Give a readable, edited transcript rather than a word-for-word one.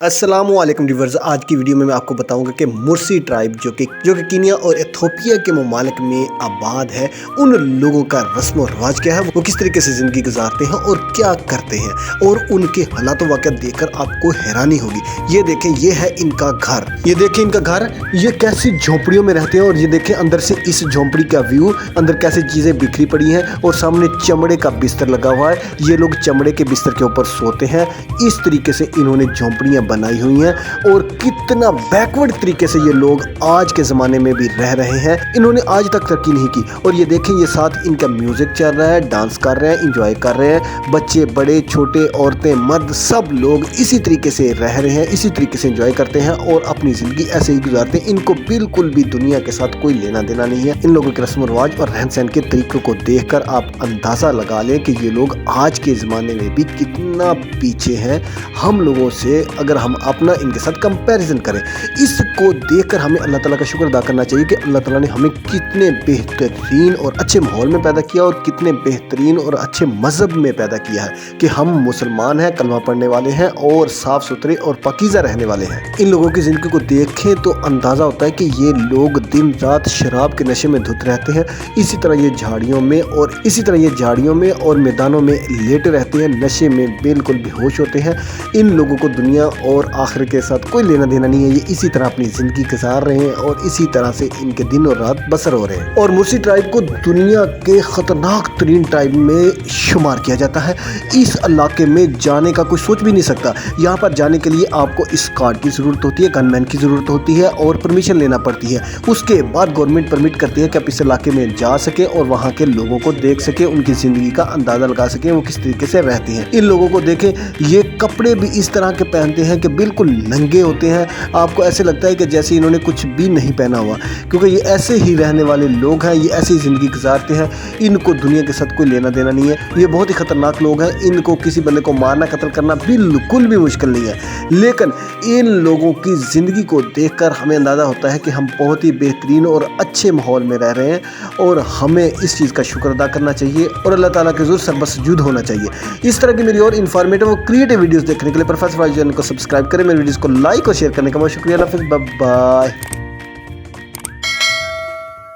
अस्सलामुअलैकुम व्यूअर्स, आज की वीडियो में मैं आपको बताऊंगा कि मुर्सी ट्राइब जो कि कीनिया और एथियोपिया के ममालिक में आबाद है, उन लोगों का रस्म और रवाज क्या है, वो किस तरीके से ज़िंदगी गुजारते हैं और क्या करते हैं, और उनके हालात वाक़या देखकर आपको हैरानी होगी। ये देखें, ये है इनका घर, ये देखें इनका घर, ये कैसी झोंपड़ियों में रहते हैं, और ये देखें अंदर से इस झोंपड़ी का व्यू, अंदर कैसे चीज़ें बिखरी पड़ी हैं, और सामने चमड़े का बिस्तर लगा हुआ है। ये लोग चमड़े के बिस्तर के ऊपर सोते हैं। इस तरीके से इन्होंने झोंपड़ियाँ बनाई हुई हैं, और कितना बैकवर्ड तरीके से ये लोग आज के ज़माने में भी रह रहे हैं। इन्होंने आज तक तरक्की नहीं की। और ये देखें, ये साथ इनका म्यूज़िक चल रहा है, डांस कर रहे हैं, इंजॉय कर रहे हैं। बच्चे, बड़े, छोटे, औरतें, मर्द, सब लोग इसी तरीके से रह रहे हैं, इसी तरीके से इंजॉय करते हैं और अपनी ज़िंदगी ऐसे ही गुजारते हैं। इनको बिल्कुल भी दुनिया के साथ कोई लेना देना नहीं है। इन लोगों के रस्म रिवाज और रहन सहन के तरीक़ों को देखकर आप अंदाज़ा लगा लें कि ये लोग आज के ज़माने में भी कितना पीछे हैं हम लोगों से। अगर हम अपना इनके साथ कंपैरिजन करें, इसको देखकर हमें अल्लाह ताला का शुक्र अदा करना चाहिए कि अल्लाह ताला ने हमें कितने बेहतरीन और अच्छे माहौल में पैदा किया, और कितने बेहतरीन और अच्छे मज़हब में पैदा किया है कि हम मुसलमान हैं, कलमा पढ़ने वाले हैं और साफ़ सुथरे और पाकीज़ा रहने वाले हैं। इन लोगों की ज़िंदगी को देखें तो अंदाज़ा होता है कि ये लोग दिन रात शराब के नशे में धुत रहते हैं। इसी तरह ये झाड़ियों में और मैदानों में लेटे रहते हैं, नशे में बिल्कुल बेहोश होते हैं। इन लोगों को दुनिया और आखिर के साथ कोई लेना देना नहीं है। ये इसी तरह अपनी ज़िंदगी गुजार रहे हैं और इसी तरह से इनके दिन और रात बसर हो रहे हैं। और मुर्सी ट्राइब को दुनिया के ख़तरनाक तरीन ट्राइब में शुमार किया जाता है। इस इलाके में जाने का कोई सोच भी नहीं सकता। यहाँ पर जाने के लिए आपको स्कॉट की ज़रूरत होती है, गनमैन की ज़रूरत होती है और परमिशन लेना पड़ती है। उसके बाद गवर्नमेंट परमिट करती है कि आप इस इलाके में जा सके और वहाँ के लोगों को देख सके, उनकी ज़िंदगी का अंदाज़ा लगा सके वो किस तरीके से रहते हैं। इन लोगों को देखें, ये कपड़े भी इस तरह के पहनते हैं कि बिल्कुल नंगे होते हैं। आपको ऐसे लगता है कि जैसे इन्होंने कुछ भी नहीं पहना हुआ, क्योंकि ये ऐसे ही रहने वाले लोग हैं, ये ऐसी ज़िंदगी गुजारते हैं। इनको दुनिया के साथ कोई लेना देना नहीं है। ये बहुत ही ख़तरनाक लोग हैं। इनको किसी बंदे को मारना, कत्ल करना बिल्कुल भी मुश्किल नहीं है। लेकिन इन लोगों की ज़िंदगी को देखकर हमें अंदाज़ा होता है कि हम बहुत ही बेहतरीन और अच्छे माहौल में रह रहे हैं, और हमें इस चीज़ का शुक्र अदा करना चाहिए और अल्लाह ताला के ज़रूर सरबसजूद होना चाहिए। इस तरह की मेरी और इन्फॉर्मेटिव और क्रिएटिव वीडियोस देखने के लिए प्रोफेसर वाइज चैनल को सब्सक्राइब करें। मेरे वीडियोस को लाइक और शेयर करने का बहुत शुक्रिया। Bye bye.